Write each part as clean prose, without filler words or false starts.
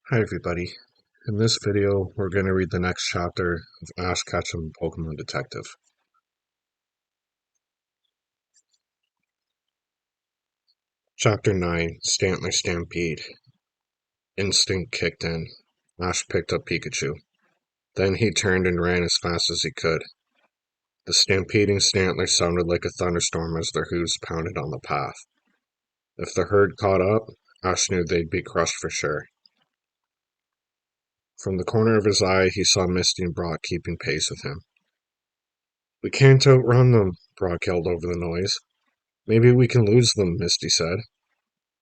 Hi everybody. In this video, we're going to read the next chapter of Ash Ketchum, Pokemon Detective. Chapter 9, Stantler Stampede. Instinct kicked in. Ash picked up Pikachu. Then he turned and ran as fast as he could. The stampeding Stantler sounded like a thunderstorm as their hooves pounded on the path. If the herd caught up, Ash knew they'd be crushed for sure. From the corner of his eye, he saw Misty and Brock keeping pace with him. "We can't outrun them," Brock yelled over the noise. "Maybe we can lose them," Misty said.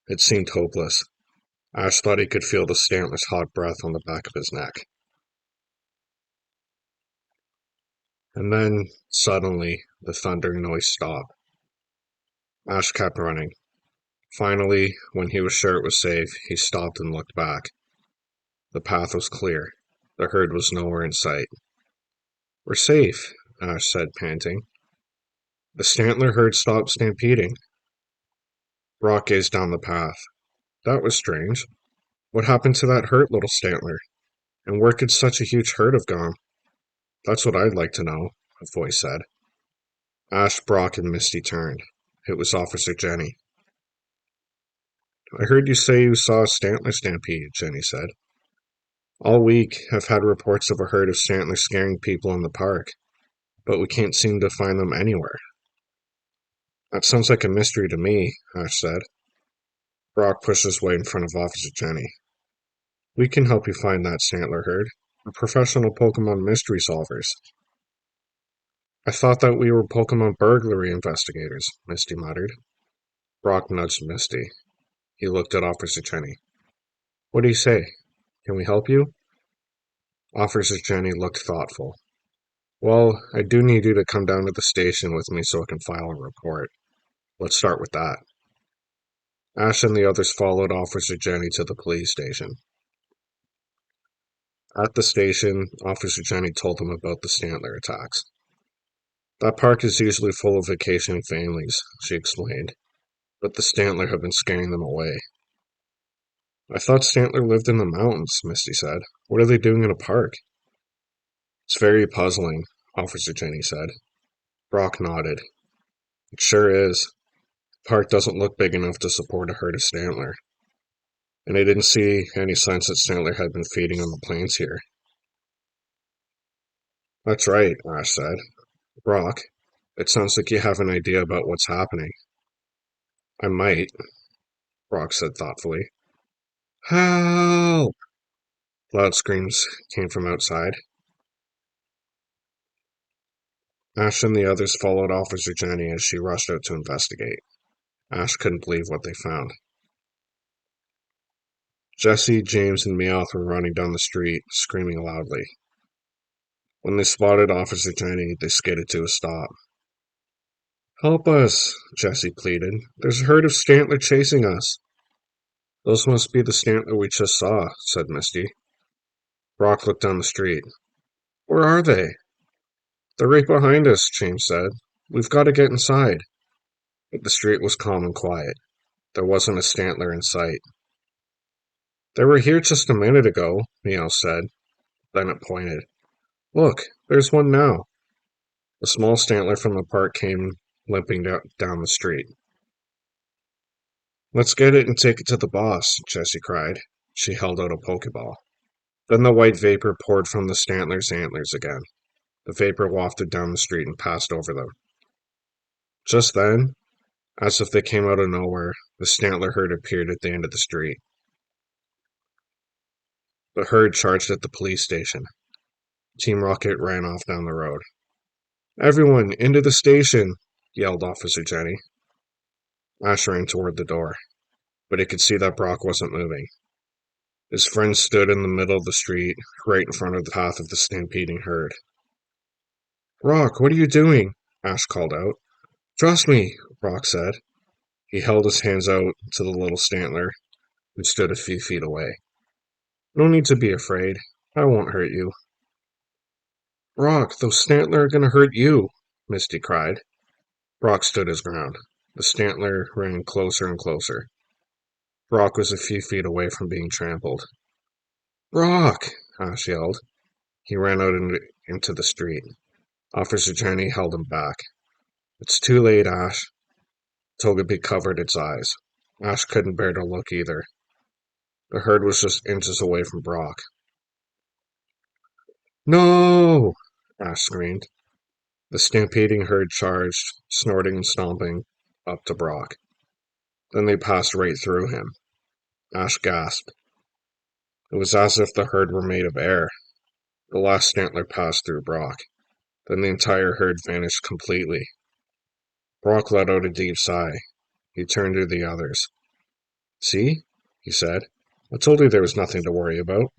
It seemed hopeless. Ash thought he could feel the Stantler's hot breath on the back of his neck. And then, suddenly, the thundering noise stopped. Ash kept running. Finally, when he was sure it was safe, he stopped and looked back. The path was clear. The herd was nowhere in sight. "We're safe," Ash said, panting. The Stantler herd stopped stampeding. Brock gazed down the path. That was strange. What happened to that hurt little Stantler? And where could such a huge herd have gone? "That's what I'd like to know," a voice said. Ash, Brock, and Misty turned. It was Officer Jenny. "I heard you say you saw a Stantler stampede," Jenny said. "All week, I've had reports of a herd of Stantlers scaring people in the park, but we can't seem to find them anywhere." "That sounds like a mystery to me," Ash said. Brock pushed his way in front of Officer Jenny. "We can help you find that Stantler herd. We're professional Pokemon mystery solvers." "I thought that we were Pokemon burglary investigators," Misty muttered. Brock nudged Misty. He looked at Officer Jenny. "What do you say? Can we help you?" Officer Jenny looked thoughtful. "Well, I do need you to come down to the station with me so I can file a report. Let's start with that." Ash and the others followed Officer Jenny to the police station. At the station, Officer Jenny told them about the Stantler attacks. "That park is usually full of vacationing families," she explained, "but the Stantler have been scaring them away." "I thought Stantler lived in the mountains," Misty said. "What are they doing in a park?" "It's very puzzling," Officer Jenny said. Brock nodded. "It sure is. The park doesn't look big enough to support a herd of Stantler. And I didn't see any signs that Stantler had been feeding on the plants here." "That's right," Ash said. "Brock, it sounds like you have an idea about what's happening." "I might," Brock said thoughtfully. "Help!" Loud screams came from outside. Ash and the others followed Officer Jenny as she rushed out to investigate. Ash couldn't believe what they found. Jesse, James, and Meowth were running down the street, screaming loudly. When they spotted Officer Jenny, they skidded to a stop. "Help us," Jesse pleaded. "There's a herd of Stantler chasing us." "Those must be the Stantler we just saw," said Misty. Brock looked down the street. "Where are they?" "They're right behind us," James said. "We've got to get inside." But the street was calm and quiet. There wasn't a Stantler in sight. "They were here just a minute ago," Meow said. Then it pointed. "Look, there's one now." A small Stantler from the park came limping down the street. "Let's get it and take it to the boss," Jessie cried. She held out a Pokeball. Then the white vapor poured from the Stantler's antlers again. The vapor wafted down the street and passed over them. Just then, as if they came out of nowhere, the Stantler herd appeared at the end of the street. The herd charged at the police station. Team Rocket ran off down the road. "Everyone, into the station!" yelled Officer Jenny. Ash ran toward the door, but he could see that Brock wasn't moving. His friend stood in the middle of the street, right in front of the path of the stampeding herd. "Brock, what are you doing?" Ash called out. "Trust me," Brock said. He held his hands out to the little Stantler, who stood a few feet away. "No need to be afraid. I won't hurt you." "Brock, those Stantler are going to hurt you," Misty cried. Brock stood his ground. The Stantler ran closer and closer. Brock was a few feet away from being trampled. Brock! Ash yelled. He ran out into the street. Officer Jenny held him back. It's too late, Ash. Togepi covered its eyes. Ash couldn't bear to look either. The herd was just inches away from Brock. No! Ash screamed. The stampeding herd charged, snorting and stomping, up to Brock. Then they passed right through him. Ash gasped. It was as if the herd were made of air. The last Stantler passed through Brock. Then the entire herd vanished completely. Brock let out a deep sigh. He turned to the others. See? He said. I told you there was nothing to worry about.